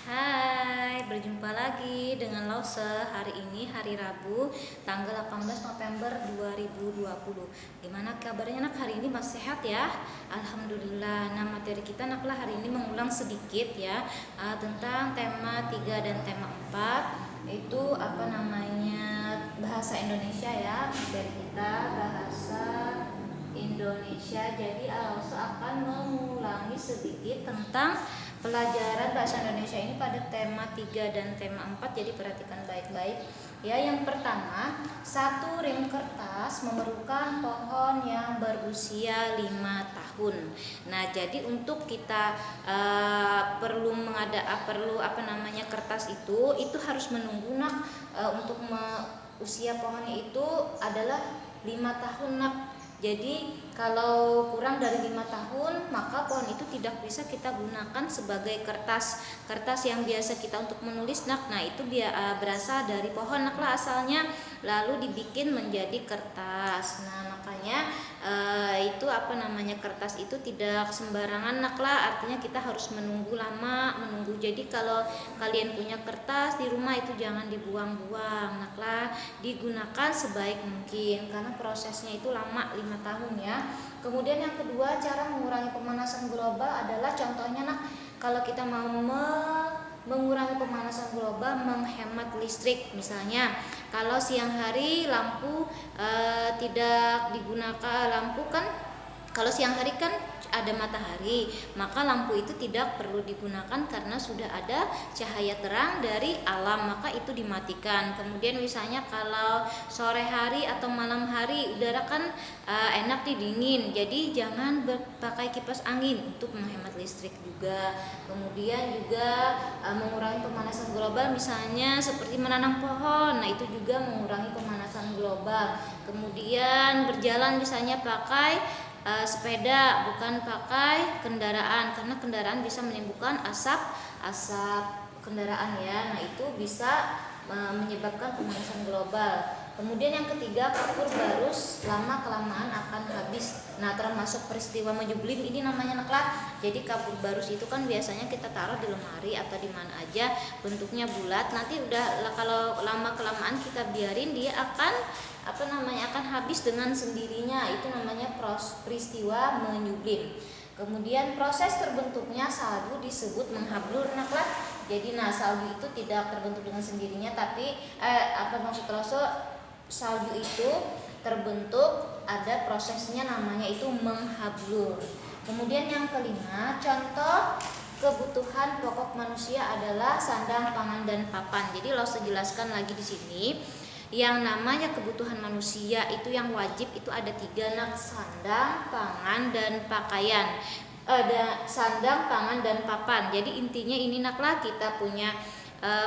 Hai, berjumpa lagi dengan Lause. Hari ini hari Rabu, tanggal 18 November 2020. Gimana kabarnya nak? Hari ini masih sehat ya? Alhamdulillah. Nah, materi kita naklah hari ini mengulang sedikit ya, tentang tema 3 dan tema 4. Itu bahasa Indonesia ya. Materi kita bahasa Indonesia. Jadi Lause akan mengulangi sedikit tentang pelajaran bahasa Indonesia ini pada tema 3 dan tema 4. Jadi perhatikan baik-baik ya. Yang pertama, satu rem kertas memerlukan pohon yang berusia 5 tahun. Nah, jadi untuk kita perlu kertas itu harus menunggu nak, usia pohonnya itu adalah 5 tahun nak. Jadi kalau kurang dari 5 tahun maka pohon itu tidak bisa kita gunakan sebagai kertas yang biasa kita untuk menulis nak. Nah, itu berasal dari pohon nak lah asalnya, lalu dibikin menjadi kertas. Nah, makanya kertas itu tidak sembarangan nak lah, artinya kita harus menunggu lama. Jadi kalau kalian punya kertas di rumah itu jangan dibuang-buang nak lah, digunakan sebaik mungkin karena prosesnya itu lama 5 tahun ya. Kemudian yang kedua, cara mengurangi pemanasan global adalah contohnya nak, kalau kita mau mengurangi pemanasan global, menghemat listrik. Misalnya kalau siang hari lampu tidak digunakan, kalau siang hari kan ada matahari, maka lampu itu tidak perlu digunakan karena sudah ada cahaya terang dari alam, maka itu dimatikan. Kemudian misalnya kalau sore hari atau malam hari udara kan enak dingin, jadi jangan pakai kipas angin untuk menghemat listrik juga. Kemudian juga mengurangi pemanasan global misalnya seperti menanam pohon, nah itu juga mengurangi pemanasan global. Kemudian berjalan misalnya pakai sepeda, bukan pakai kendaraan, karena kendaraan bisa menimbulkan asap kendaraan ya. Nah, itu bisa menyebabkan pemanasan global. Kemudian yang ketiga, kapur barus lama kelamaan akan habis. Nah, termasuk peristiwa menyublim ini namanya naklah. Jadi kapur barus itu kan biasanya kita taruh di lemari atau di mana aja, bentuknya bulat. Nanti kalau lama kelamaan kita biarin, dia akan habis dengan sendirinya. Itu namanya peristiwa menyublim. Kemudian proses terbentuknya salju disebut menghablur naklah. Jadi salju itu tidak terbentuk dengan sendirinya, tapi salju itu terbentuk, ada prosesnya namanya itu menghablur. Kemudian yang kelima, contoh kebutuhan pokok manusia adalah sandang, pangan, dan papan. Jadi Lause jelaskan lagi di sini. Yang namanya kebutuhan manusia itu yang wajib itu ada 3 nak: sandang, pangan, dan pakaian. Ada sandang, pangan, dan papan. Jadi intinya ini naklah, kita punya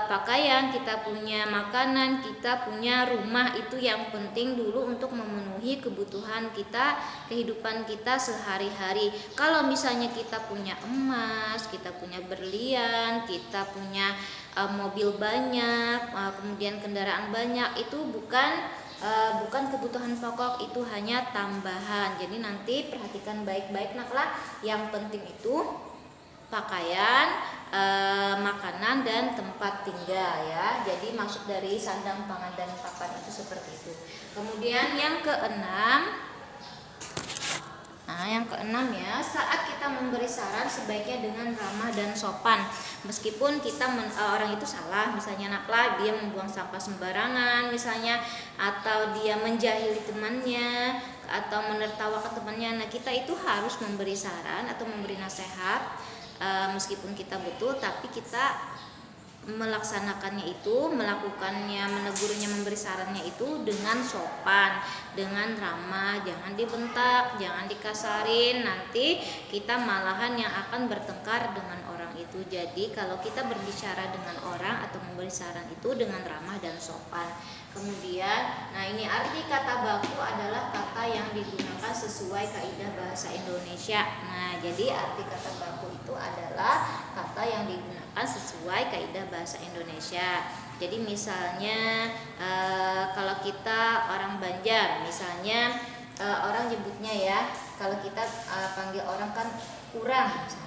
pakaian, kita punya makanan, kita punya rumah, itu yang penting dulu untuk memenuhi kebutuhan kita, kehidupan kita sehari-hari. Kalau misalnya kita punya emas, kita punya berlian, kita punya mobil banyak, kemudian kendaraan banyak, itu bukan kebutuhan pokok, itu hanya tambahan. Jadi nanti perhatikan baik-baik naklah, yang penting itu pakaian, makanan, dan tempat tinggal ya. Jadi maksud dari sandang, pangan, dan papan itu seperti itu. Kemudian yang keenam, ya, saat kita memberi saran sebaiknya dengan ramah dan sopan. Meskipun orang itu salah, misalnya naklah dia membuang sampah sembarangan misalnya, atau dia menjahili temannya, atau menertawakan temannya. Nah, kita itu harus memberi saran atau memberi nasihat, meskipun kita betul, tapi kita melaksanakannya itu, melakukannya, menegurnya, memberi sarannya itu dengan sopan, dengan ramah, jangan dibentak, jangan dikasarin, nanti kita malahan yang akan bertengkar dengan orang itu. Jadi kalau kita berbicara dengan orang atau memberi saran itu dengan ramah dan sopan. Kemudian, ini arti kata baku adalah kata yang digunakan sesuai kaidah bahasa Indonesia. Nah, jadi arti kata baku itu adalah kata yang digunakan sesuai kaidah bahasa Indonesia. Jadi misalnya kalau kita orang Banjar, misalnya orang nyebutnya ya, kalau kita panggil orang kan urang misalnya.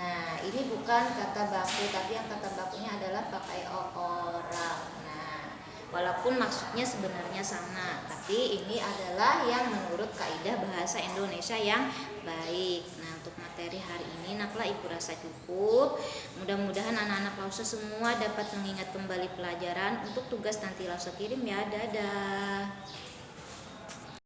Nah, ini bukan kata baku, tapi yang kata bakunya adalah pakai orang. Nah, walaupun maksudnya sebenarnya sama, tapi ini adalah yang menurut kaidah bahasa Indonesia yang baik. Nah, untuk materi hari ini naklah Ibu rasa cukup. Mudah-mudahan anak-anak Lause semua dapat mengingat kembali pelajaran. Untuk tugas nanti Lause kirim ya. Dadah.